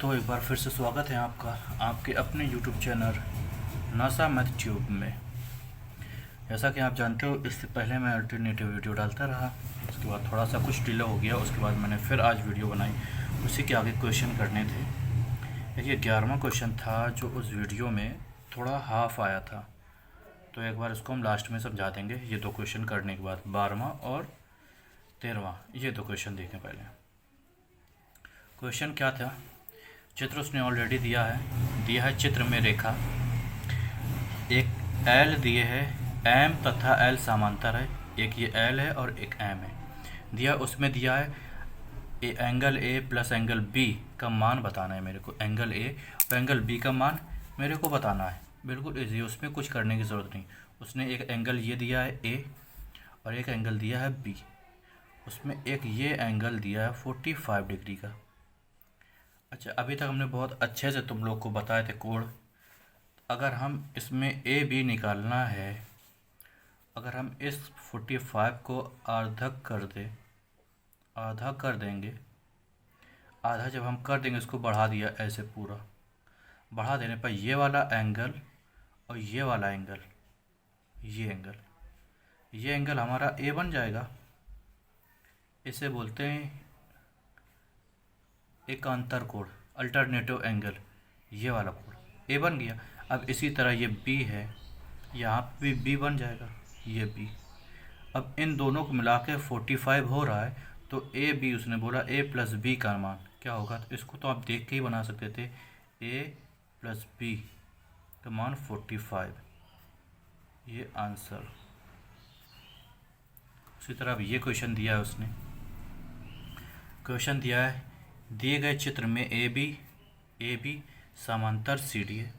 दोस्तों, एक बार फिर से स्वागत है आपका आपके अपने YouTube channel NASA math tube में। जैसा कि आप जानते हो, इससे पहले मैं अल्टरनेटिव वीडियो डालता रहा, उसके बाद थोड़ा सा कुछ डिले हो गया, उसके बाद मैंने फिर आज वीडियो बनाई। उसी के आगे क्वेश्चन करने थे। ये 11वां क्वेश्चन था जो उस वीडियो में थोड़ा हाफ आया था, तो एक बार इसको हम लास्ट में समझा देंगे। ये दो क्वेश्चन करने के बाद 12वां और 13वां ये दो क्वेश्चन देखें। पहले क्वेश्चन क्या था, चित्र उसने ऑलरेडी दिया है चित्र में रेखा एक एल दिए है, एम तथा एल समांतर है। एक ये एल है और एक एम है दिया। उसमें दिया है angle A plus angle B का मान बताना है मेरे को। एंगल ए और एंगल बी का मान मेरे को बताना है। बिल्कुल इजी, उसमें कुछ करने की ज़रूरत नहीं। उसने एक एंगल ये दिया है ए और एक एंगल दिया है बी। उसमें एक ये एंगल दिया है 45 डिग्री का। अच्छा, अभी तक हमने बहुत अच्छे से तुम लोग को बताए थे कोण। अगर हम इसमें ए बी निकालना है, अगर हम इस 45 को आधा कर देंगे, आधा जब हम कर देंगे, इसको बढ़ा दिया ऐसे पूरा, बढ़ा देने पर ये वाला एंगल और ये वाला एंगल, ये एंगल हमारा ए बन जाएगा। इसे बोलते हैं एकांतर कोण, अल्टरनेटिव एंगल। ये वाला कोण ए बन गया। अब इसी तरह ये बी है, यहाँ पे भी बी बन जाएगा, ये बी। अब इन दोनों को मिला के 45 हो रहा है, तो ए बी उसने बोला ए प्लस बी का मान क्या होगा। तो इसको तो आप देख के ही बना सकते थे, ए प्लस बी का मान 45, ये आंसर। उसी तरह अब ये क्वेश्चन दिया है उसने। क्वेश्चन दिया है दिए गए चित्र में ए बी समांतर सी डी है।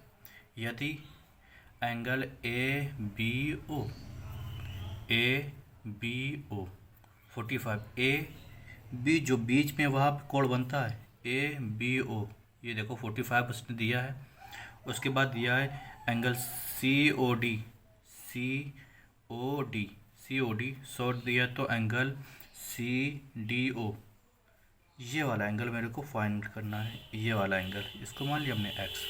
यदि angle A B O 45, A B जो बीच में वहाँ कोण बनता है ए बी ओ, ये देखो 45 उसने दिया है। उसके बाद दिया है angle C O D short दिया, तो एंगल सी डी ओ, ये वाला एंगल मेरे को फाइंड करना है। ये वाला एंगल, इसको मान लिया हमने एक्स।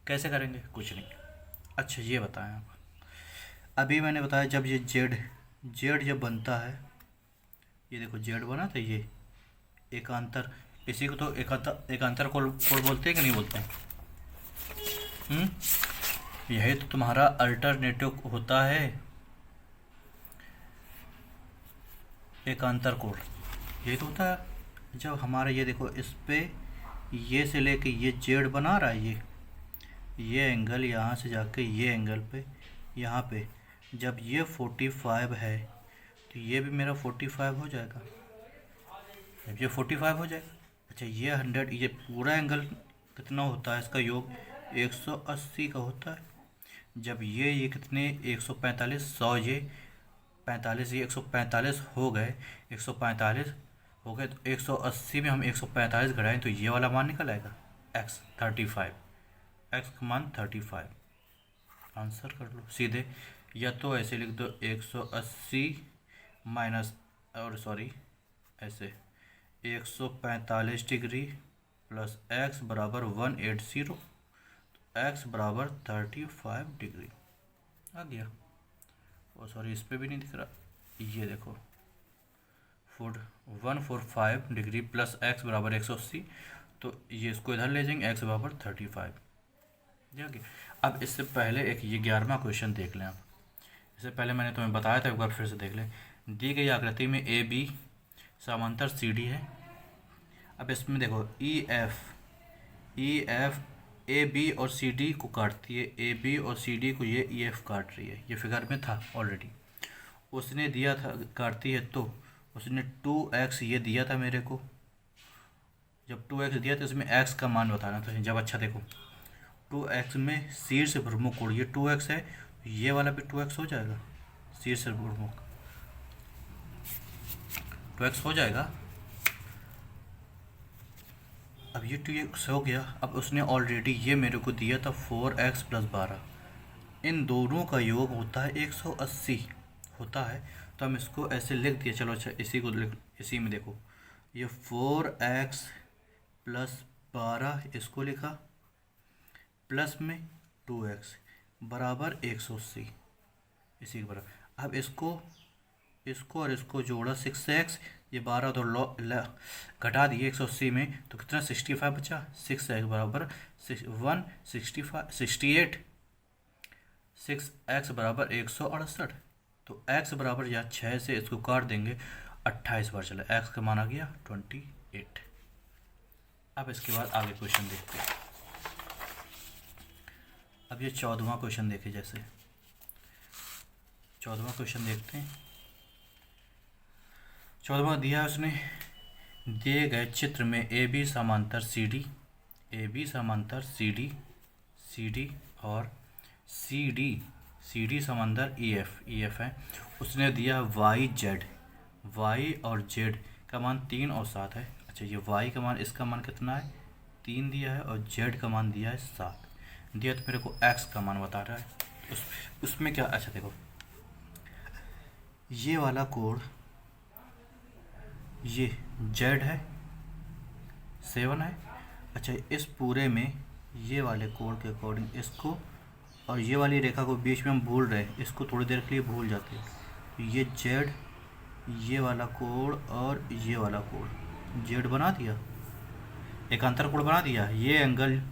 कैसे करेंगे, कुछ नहीं। अच्छा, ये बताएं आप, अभी मैंने बताया जब ये जेड जब बनता है, ये देखो जेड बना था, ये एकांतर, इसी को तो एकांतर कोण बोलते हैं कि नहीं बोलते हैं? यही तो तुम्हारा अल्टरनेटिव होता है, एकांतर कोण। यही तो होता है जब हमारा, ये देखो इस पे ये से लेके ये जेड बना रहा है, ये एंगल यहाँ से जाके ये एंगल पे, यहाँ पे जब ये 45 है, तो ये भी मेरा 45 हो जाएगा। जब ये 45 हो जाएगा, अच्छा ये 100, ये पूरा एंगल कितना होता है, इसका योग 180 का होता है। जब ये कितने 145, 100 ये 45, ये 145 हो गए, 145 हो गए, तो 180 में हम 145 घटाएं तो ये वाला मान निकल आएगा एक्स 35, एक्स का मान 35। आंसर कर लो सीधे, या तो ऐसे लिख दो 180 माइनस, और सॉरी ऐसे 145 डिग्री प्लस एक्स बराबर 180, तो एक्स बराबर 35 डिग्री आ गया। और सॉरी, इस पर भी नहीं दिख रहा, ये देखो 145 डिग्री प्लस एक्स बराबर 180, तो ये इसको इधर ले जाएंगे, एक्स बराबर 35। ठीक है, अब इससे पहले एक ये 11वां क्वेश्चन देख लें आप। इससे पहले मैंने तुम्हें बताया था, एक बार फिर से देख लें। दी गई आकृति में ए बी समांतर सी डी है। अब इसमें देखो ई एफ ए बी और सी डी को काटती है, ए बी और सी डी को ये ई एफ काट रही है। ये फिगर में था ऑलरेडी, उसने दिया था काटती है, तो उसने 2x ये दिया था मेरे को। जब 2x दिया तो इसमें x का मान बताना था। जब अच्छा देखो 2x में शीर्ष प्रमुख कोण, ये 2x है, तो ये वाला भी 2x हो जाएगा, शीर्ष प्रमुख 2x हो जाएगा। अब ये 2x हो गया। अब उसने ऑलरेडी ये मेरे को दिया था 4x प्लस 12, इन दोनों का योग होता है 180 होता है, तो हम इसको ऐसे लिख दिए। चलो अच्छा, इसी में देखो, ये 4x प्लस 12 इसको लिखा प्लस में 2x बराबर 180, इसी के बराबर। अब इसको और इसको जोड़ा 6x, ये 12 तो घटा दिए 180 में, तो कितना 65 बचा। 6x बराबर 168, 6x बराबर 168। तो x बराबर या 6 से इसको काट देंगे 28 बार चला, x का मान आ गया 28। अब इसके बाद आगे क्वेश्चन देखते हैं। अब ये 14वां क्वेश्चन देखे, जैसे 14वां क्वेश्चन देखते हैं। 14वां दिया है उसने, दिए गए चित्र में ए बी समांतर सी डी और सी डी समांतर ई एफ है। उसने दिया वाई और जेड का मान 3 और 7 है। अच्छा, ये वाई का मान, इसका मान कितना है 3 दिया है, और जेड का मान दिया है 7 दिया। तो मेरे को एक्स का मान बता रहा है, उसमें क्या। अच्छा देखो, ये वाला कोण, ये जेड है 7 है। अच्छा, इस पूरे में ये वाले कोण के अकॉर्डिंग इसको और ये वाली रेखा को बीच में हम भूल रहे हैं, इसको थोड़ी देर के लिए भूल जाते हैं। ये जेड, ये वाला कोण और ये वाला कोण जेड बना दिया, एक अंतर कोण बना दिया। ये एंगल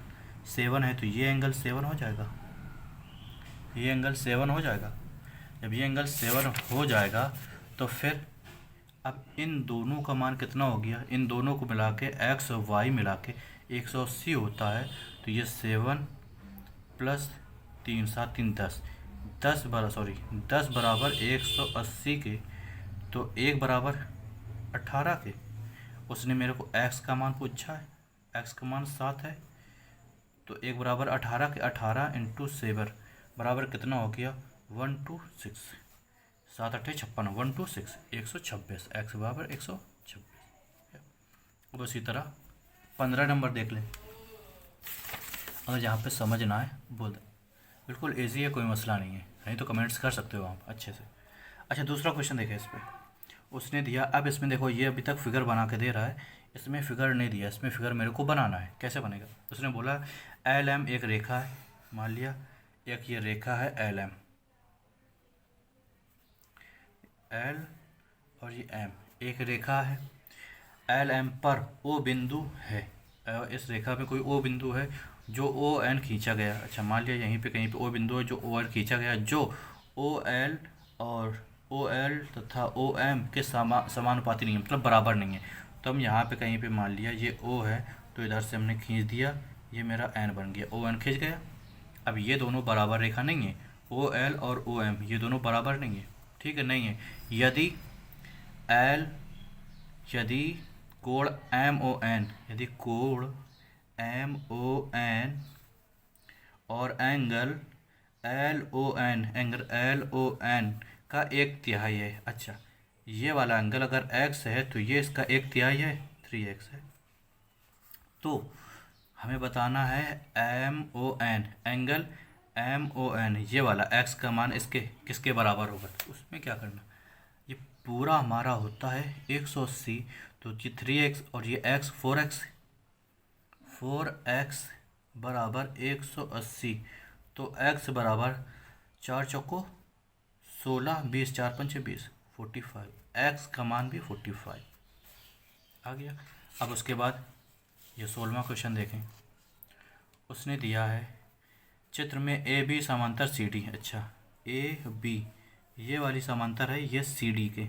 7 है तो ये एंगल 7 हो जाएगा, ये एंगल 7 हो जाएगा। जब ये एंगल 7 हो जाएगा तो फिर अब इन दोनों का मान कितना हो गया, इन दोनों को मिला के एक्स और वाई मिला के 180 होता है। तो ये 7 प्लस 3 7 3 10 बराबर 180 के, तो 1 बराबर 18 के। उसने मेरे को एक्स का मान पूछा है, एक्स का मान 7 है, तो 1 बराबर 18 के, 18 इंटू 7 बराबर कितना हो गया 126, 7 8 56, 126 126, एक्स बराबर 126। अब इसी तरह 15 नंबर देख लें, अगर जहाँ पे समझ ना आए बोल दें, बिल्कुल ईजी है, कोई मसला नहीं है, नहीं तो कमेंट्स कर सकते हो आप अच्छे से। अच्छा, दूसरा क्वेश्चन देखें इस पर। उसने दिया, अब इसमें देखो ये अभी तक फिगर बना के दे रहा है, इसमें फिगर नहीं दिया, इसमें फिगर मेरे को बनाना है। कैसे बनेगा, उसने बोला एल एम एक रेखा है, मान लिया एक ये रेखा है एल एम, एल और ये एम एक रेखा है। एल एम पर ओ बिंदु है, इस रेखा पे कोई ओ बिंदु है जो ओ एन खींचा गया। अच्छा, मान लिया यहीं पे कहीं पे ओ बिंदु है जो ओ एन खींचा गया, जो ओ एल और ओ एल तथा ओ एम के समानुपाती नहीं है, मतलब बराबर नहीं है। तो हम यहाँ पे कहीं पे मान लिया ये ओ है, तो इधर से हमने खींच दिया, ये मेरा एन बन गया, ओ एन खींच गया। अब ये दोनों बराबर रेखा नहीं है, ओ एल और ओ एम ये दोनों बराबर नहीं है, ठीक है, नहीं है। यदि कोण एम ओ एन, यदि कोण एम ओ एन और एंगल एल ओ एन का 1/3 है। अच्छा, ये वाला एंगल अगर x है तो ये इसका 1/3 है, 3x है। तो हमें बताना है M O N, angle M O N, ये वाला x का मान इसके किसके बराबर होगा। तो उसमें क्या करना, ये पूरा हमारा होता है 180, तो ये 3x और ये x 4x बराबर 180, तो x बराबर 4 चौको 16, 20 4 पंचे 20, 45, x का मान भी 45 आ गया। अब उसके बाद ये 16वां क्वेश्चन देखें। उसने दिया है चित्र में ए बी समांतर सी डी। अच्छा, ए बी ये वाली समांतर है, ये सी डी के,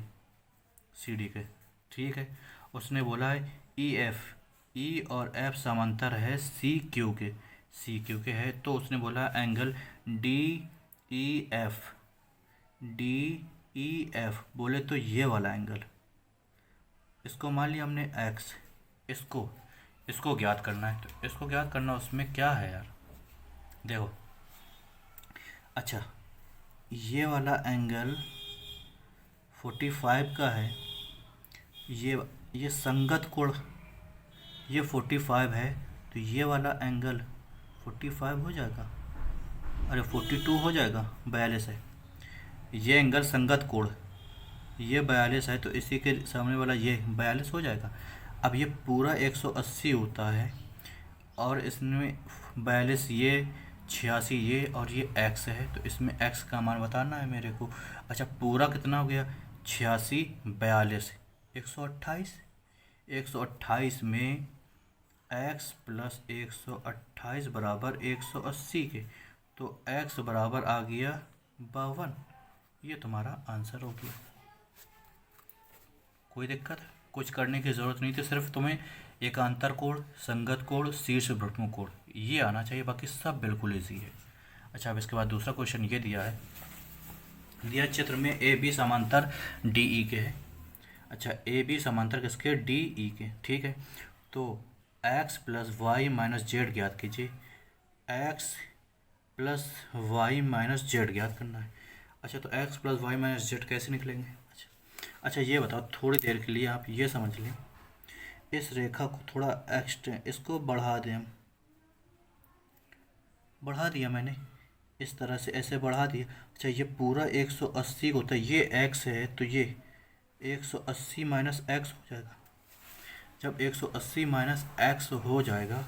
ठीक है। उसने बोला है ई एफ, ई और एफ समांतर है सी क्यू के है। तो उसने बोला एंगल डी ई एफ बोले तो ये वाला एंगल, इसको मान लिया हमने एक्स, इसको ज्ञात करना है। तो इसको ज्ञात करना, उसमें क्या है यार, देखो। अच्छा, ये वाला एंगल 45 का है, ये संगत कोण ये 45 है, तो ये वाला एंगल 45 हो जाएगा, अरे 42 हो जाएगा, 42 है। ये एंगल संगत कोण ये 42 है, तो इसी के सामने वाला ये 42 हो जाएगा। अब ये पूरा 180 होता है, और इसमें 42 ये, 86 ये और ये x है, तो इसमें x का मान बताना है मेरे को। अच्छा पूरा कितना हो गया, 86 42 128, 128 में x प्लस 128 बराबर 180 के, तो x बराबर आ गया 52। ये तुम्हारा आंसर हो गया। कोई दिक्कत है? कुछ करने की ज़रूरत नहीं थी, सिर्फ तुम्हें एकांतर कोण, संगत कोण, शीर्ष भ्रुण कोण ये आना चाहिए, बाकी सब बिल्कुल इजी है। अच्छा अब इसके बाद दूसरा क्वेश्चन ये दिया है, दिया चित्र में ए बी समांतर डी ई के है। अच्छा ए बी समांतर किसके, डी ई के, ठीक है। तो x plus Y minus Z ज्ञात कीजिए, x plus Y minus Z ज्ञात करना है। अच्छा तो x plus Y minus Z कैसे निकलेंगे। अच्छा ये बताओ, थोड़ी देर के लिए आप ये समझ लें, इस रेखा को थोड़ा एक्सटेंड, इसको बढ़ा दें हम, बढ़ा दिया मैंने इस तरह से, ऐसे बढ़ा दिया। अच्छा ये पूरा 180 होता है, ये x है तो ये 180 माइनस एक्स हो जाएगा। जब 180 माइनस एक्स हो जाएगा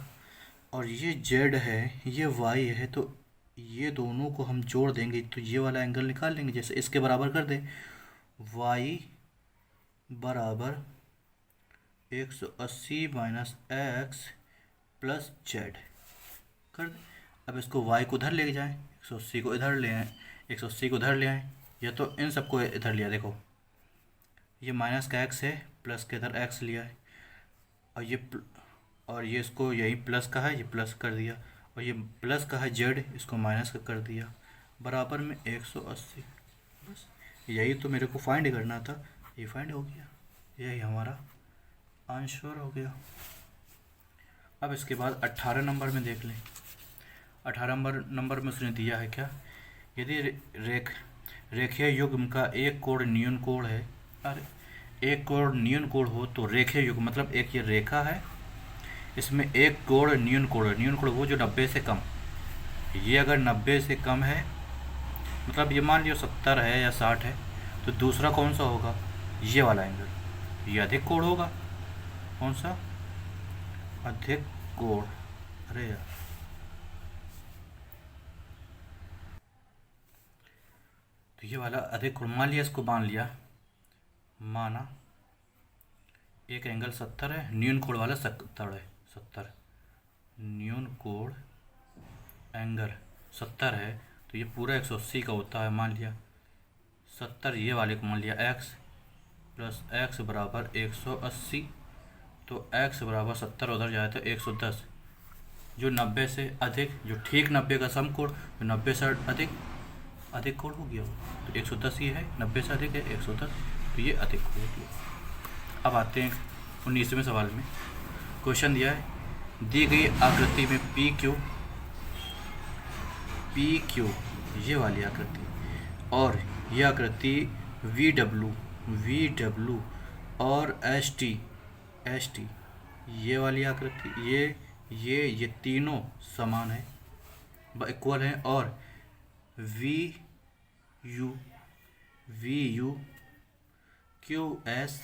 और ये z है, ये y है, तो ये दोनों को हम जोड़ देंगे तो ये वाला एंगल निकाल लेंगे। जैसे इसके बराबर कर दें, y बराबर 180 माइनस एक्स प्लस जेड कर दें। अब इसको y को उधर ले जाएं, 180 को इधर ले आएँ, 180 को इधर ले आएँ, या तो इन सबको इधर लिया, देखो ये माइनस का x है, प्लस के इधर x लिया है, और ये इसको यही प्लस का है, ये प्लस कर दिया, और ये प्लस का है जेड, इसको माइनस का कर दिया, बराबर में 180। बस यही तो मेरे को फाइंड करना था, ये फाइंड हो गया, यही हमारा आंसर हो गया। अब इसके बाद 18 नंबर में देख लें। 18 नंबर में उसने दिया है क्या, यदि रेखीय युग्म का एक कोण न्यून कोण है, अरे एक कोण न्यून कोण हो तो रेखीय युग्म मतलब एक ये रेखा है, इसमें एक कोण न्यून कोण है, न्यून कोण वो जो 90 से कम, ये अगर 90 से कम है मतलब ये मान लियो 70 है या 60 है, तो दूसरा कौन सा होगा, ये वाला एंगल, ये अधिक कोण होगा। कौन सा, अधिक कोण, अरे यार तो ये वाला अधिक कोण, मान लिया इसको, मान लिया, माना एक एंगल 70 है, न्यून कोण वाला 70 है, 70 न्यून कोण एंगल 70 है, तो ये पूरा 180 का होता है, मान लिया 70, ये वाले को मान लिया x प्लस x बराबर 180, तो x बराबर 70 उधर जाए तो 110, जो 90 से अधिक, जो ठीक 90 का समकोण, जो 90 से अधिक कोण हो गया, तो 110 ये है, 90 से अधिक है 110, तो ये अधिक कोण हो गया। अब आते हैं 19वें सवाल में। क्वेश्चन दिया है, दी गई आकृति में पी क्यू ये वाली आकृति, और यह आकृति वी डब्लू और एस टी ये वाली आकृति, ये तीनों समान है, इक्वल हैं, और वी यू क्यू एस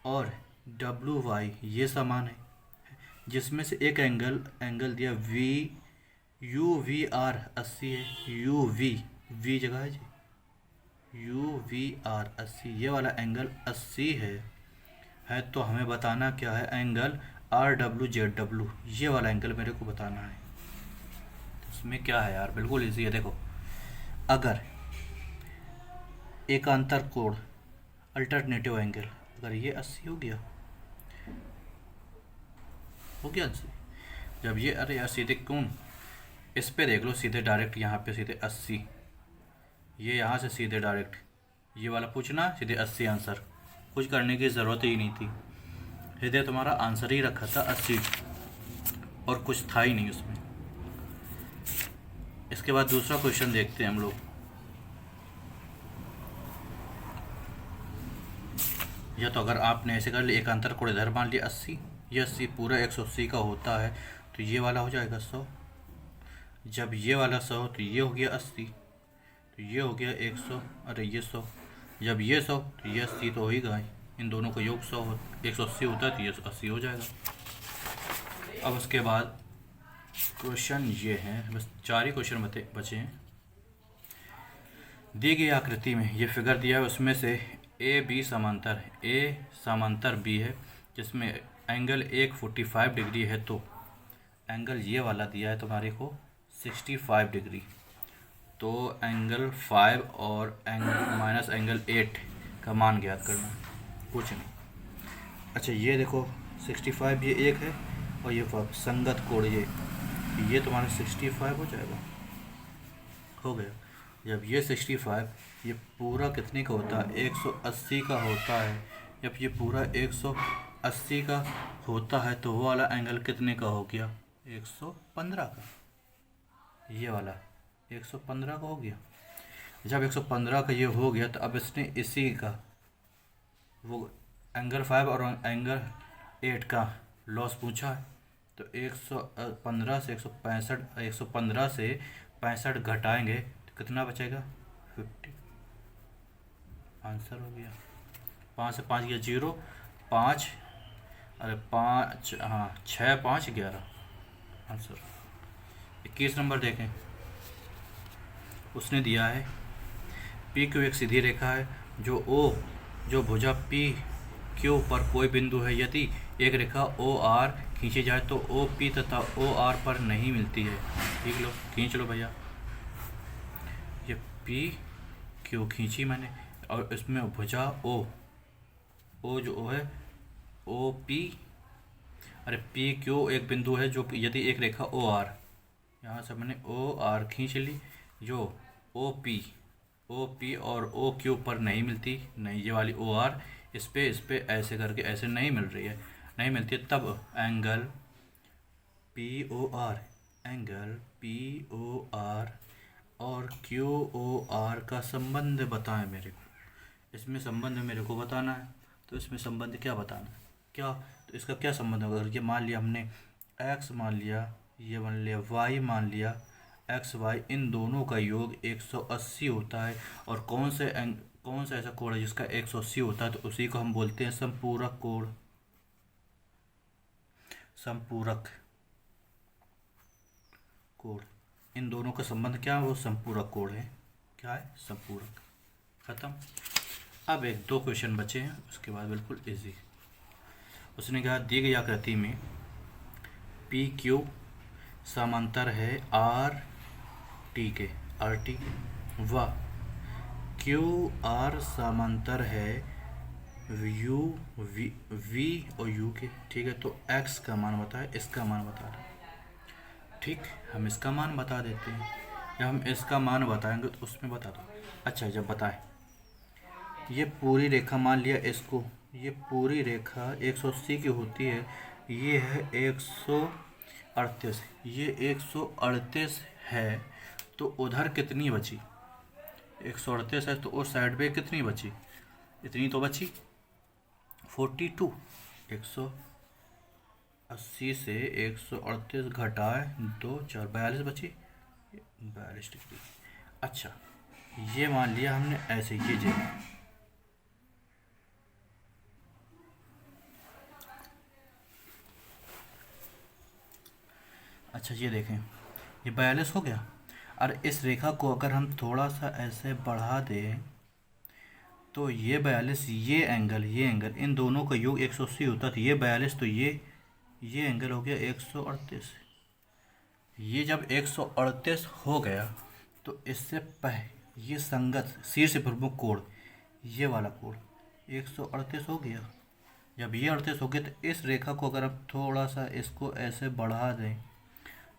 और डब्लू वाई ये समान है, जिसमें से एक एंगल दिया वी आर 80 है, वी जगह है जी, UVR 80, ये वाला एंगल 80 है, तो हमें बताना क्या है, एंगल RWZW ये वाला एंगल मेरे को बताना है। तो इसमें क्या है यार, बिल्कुल इजी है। देखो अगर एकांतर कोण अल्टरनेटिव एंगल, अगर ये 80 हो गया 80, जब ये, अरे यार सीधे कौन, इस पे देख लो सीधे डायरेक्ट, यहाँ पे सीधे 80, ये यहाँ से सीधे डायरेक्ट ये वाला पूछना, सीधे 80 आंसर, कुछ करने की ज़रूरत ही नहीं थी, सीधे तुम्हारा आंसर ही रखा था 80, और कुछ था ही नहीं उसमें। इसके बाद दूसरा क्वेश्चन देखते हैं हम लोग। या तो अगर आपने ऐसे कर लिया, एकांतर कोण इधर मान लिया 80, ये 80 पूरा 180 का होता है, तो ये वाला हो जाएगा 100, जब ये वाला 100 तो ये हो गया 80, तो ये हो गया 100, अरे ये 100, जब ये 100 तो ये 80 तो हो ही गए, इन दोनों को योग 180 होता है, तो ये 80 हो जाएगा। अब उसके बाद क्वेश्चन ये है, बस 4 ही क्वेश्चन बचे हैं। दी गई आकृति में ये फिगर दिया है, उसमें से ए बी समांतर है, ए समांतर बी है, जिसमें एंगल एक 45 डिग्री है, तो एंगल ये वाला दिया है तुम्हारे को 65 डिग्री। तो एंगल 5 और एंगल माइनस एंगल 8 का मान ज्ञात करना, कुछ नहीं। अच्छा ये देखो 65 ये एक है और ये संगत कोण ये तुम्हारा 65 हो जाएगा, हो गया। जब ये 65 ये पूरा कितने का होता है, 180 का होता है। जब ये पूरा 180 का होता है तो वो वाला एंगल कितने का हो गया, 115 का। ये वाला 115 का हो गया। जब 115 का ये हो गया तो अब इसने इसी का वो एंगल 5 और एंगल 8 का लॉस पूछा है, तो 115 से 115 से 65 घटाएंगे तो कितना बचेगा, 50। आंसर हो गया। 5 से 5 गया 0, 5 अरे 5 हाँ 6 5 11 आंसर। 21 नंबर देखें, उसने दिया है पी क्यू एक सीधी रेखा है, जो भुजा पी क्यू पर कोई बिंदु है। यदि एक रेखा ओ आर खींची जाए तो ओ पी तथा ओ आर पर नहीं मिलती है। ठीक लो, खींच लो भैया। ये पी क्यू खींची मैंने और इसमें भुजा ओ जो ओ है ओ पी, अरे पी क्यू एक बिंदु है जो यदि एक रेखा ओ आर, यहाँ से मैंने ओ आर खींच ली, जो ओ पी और ओ क्यू पर नहीं मिलती, नहीं ये वाली ओ आर इस पे ऐसे करके ऐसे नहीं मिल रही है, नहीं मिलती है, तब एंगल पी ओ आर और क्यू ओ आर का संबंध बताएं मेरे को। इसमें संबंध मेरे को बताना है, तो इसमें संबंध क्या बताना है, क्या तो इसका क्या संबंध होगा। अगर ये मान लिया हमने x मान लिया, ये मान लिया y मान लिया, x y इन दोनों का योग 180 होता है, और कौन सा ऐसा कोण है जिसका 180 होता है, तो उसी को हम बोलते हैं संपूरक कोण। संपूरक कोण, इन दोनों का संबंध क्या है, वो संपूरक कोण है। क्या है, संपूरक। खत्म। अब एक 2 क्वेश्चन बचे हैं, उसके बाद बिल्कुल इजी। उसने कहा दी गई आकृति में पी क्यू समांतर है आर टी के, व क्यू आर समांतर है यू वी और यू के। ठीक है, तो एक्स का मान बताए, इसका मान बता रहे। ठीक, हम इसका मान बता देते हैं। जब हम इसका मान बताएंगे तो उसमें बता दो। अच्छा, जब बताए ये पूरी रेखा मान लिया इसको, ये पूरी रेखा 180 की होती है, ये है 138, ये 138 है, तो उधर कितनी बची, 138 है तो उस साइड पे कितनी बची, इतनी तो बची 42। 180 से 138 घटाए 2 4 42 बची, 42 डिग्री। अच्छा, ये मान लिया हमने ऐसे, ये जगह अच्छा ये देखें, ये 42 हो गया। और इस रेखा को अगर हम थोड़ा सा ऐसे बढ़ा दें तो ये 42, ये एंगल इन दोनों का योग 180 होता, तो ये 42, तो ये एंगल हो गया 138। ये जब 138 हो गया तो इससे ये संगत शीर्ष प्रमुख कोण, ये वाला कोण 138 हो गया। जब ये 38 हो गया तो इस रेखा को अगर हम थोड़ा सा इसको ऐसे बढ़ा दें,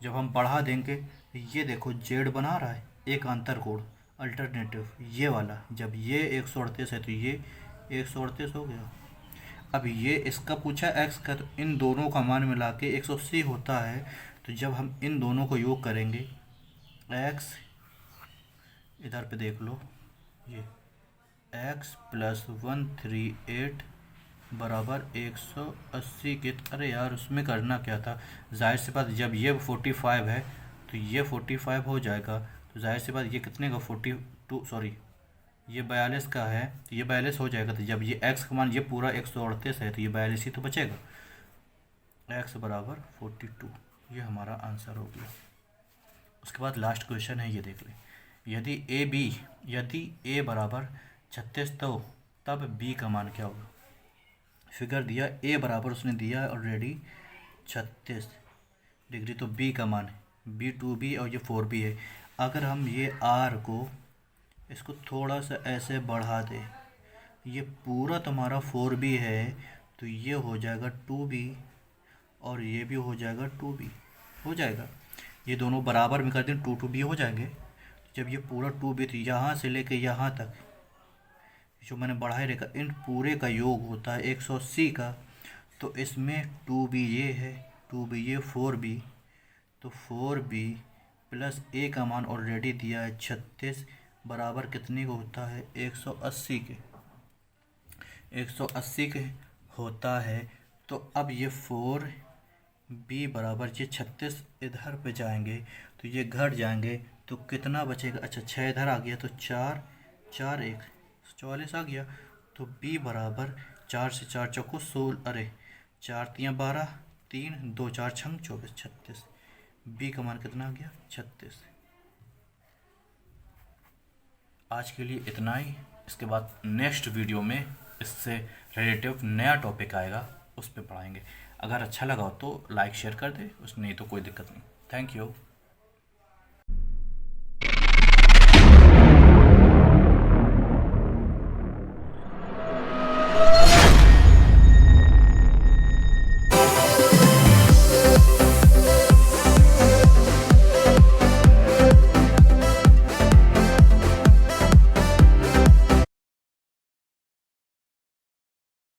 जब हम बढ़ा देंगे ये देखो जेड बना रहा है, एक अंतर कोण अल्टरनेटिव ये वाला, जब ये 138 है तो ये 138 हो गया। अब ये इसका पूछा एक्स का, तो इन दोनों का मान मिला के 180 होता है, तो जब हम इन दोनों को योग करेंगे, एक्स इधर पे देख लो, ये x + 138 बराबर 180 के, अरे यार उसमें करना क्या था, जाहिर सी बात जब ये 45 है तो ये 45 हो जाएगा, तो जाहिर सी बात ये कितने का 42, सॉरी ये 42 का है, तो ये 42 हो जाएगा। तो जब ये x का मान ये पूरा 138 है तो ये 42 ही तो बचेगा, x बराबर 42, ये हमारा आंसर हो गया। उसके बाद लास्ट क्वेश्चन है, ये देख लें। यदि ए बराबर 36 तो तब बी का मान क्या होगा। फिगर दिया, ए बराबर उसने दिया ऑलरेडी 36 डिग्री, तो बी का मान है बी 2b और ये 4b है। अगर हम ये आर को इसको थोड़ा सा ऐसे बढ़ा दें, ये पूरा तुम्हारा 4b है, तो ये हो जाएगा 2b और ये भी हो जाएगा 2b, हो जाएगा। ये दोनों बराबर में कर दें 2 हो जाएंगे। जब ये पूरा 2b, तो यहाँ से लेके यहाँ तक जो मैंने बढ़ाए रेखा, इन पूरे का योग होता है 180 का। तो इसमें 2b ये है, 2b ये 4b, तो 4b प्लस a का मान ऑलरेडी दिया है 36 बराबर कितने को होता है 180 के, 180 के होता है। तो अब ये 4b बराबर ये 36 इधर पे जाएंगे तो ये घट जाएंगे, तो कितना बचेगा। अच्छा 6 इधर आ गया, तो 4 4 1 44 आ गया। तो b बराबर 4 से 4 चौको 16, अरे 4 3 12, 3 2 4 छंग 24, 36। b का मान कितना आ गया 36। आज के लिए इतना ही। इसके बाद नेक्स्ट वीडियो में इससे रिलेटिव नया टॉपिक आएगा, उस पर पढ़ाएंगे। अगर अच्छा लगा हो तो लाइक शेयर कर दे, उस नहीं तो कोई दिक्कत नहीं। Thank you.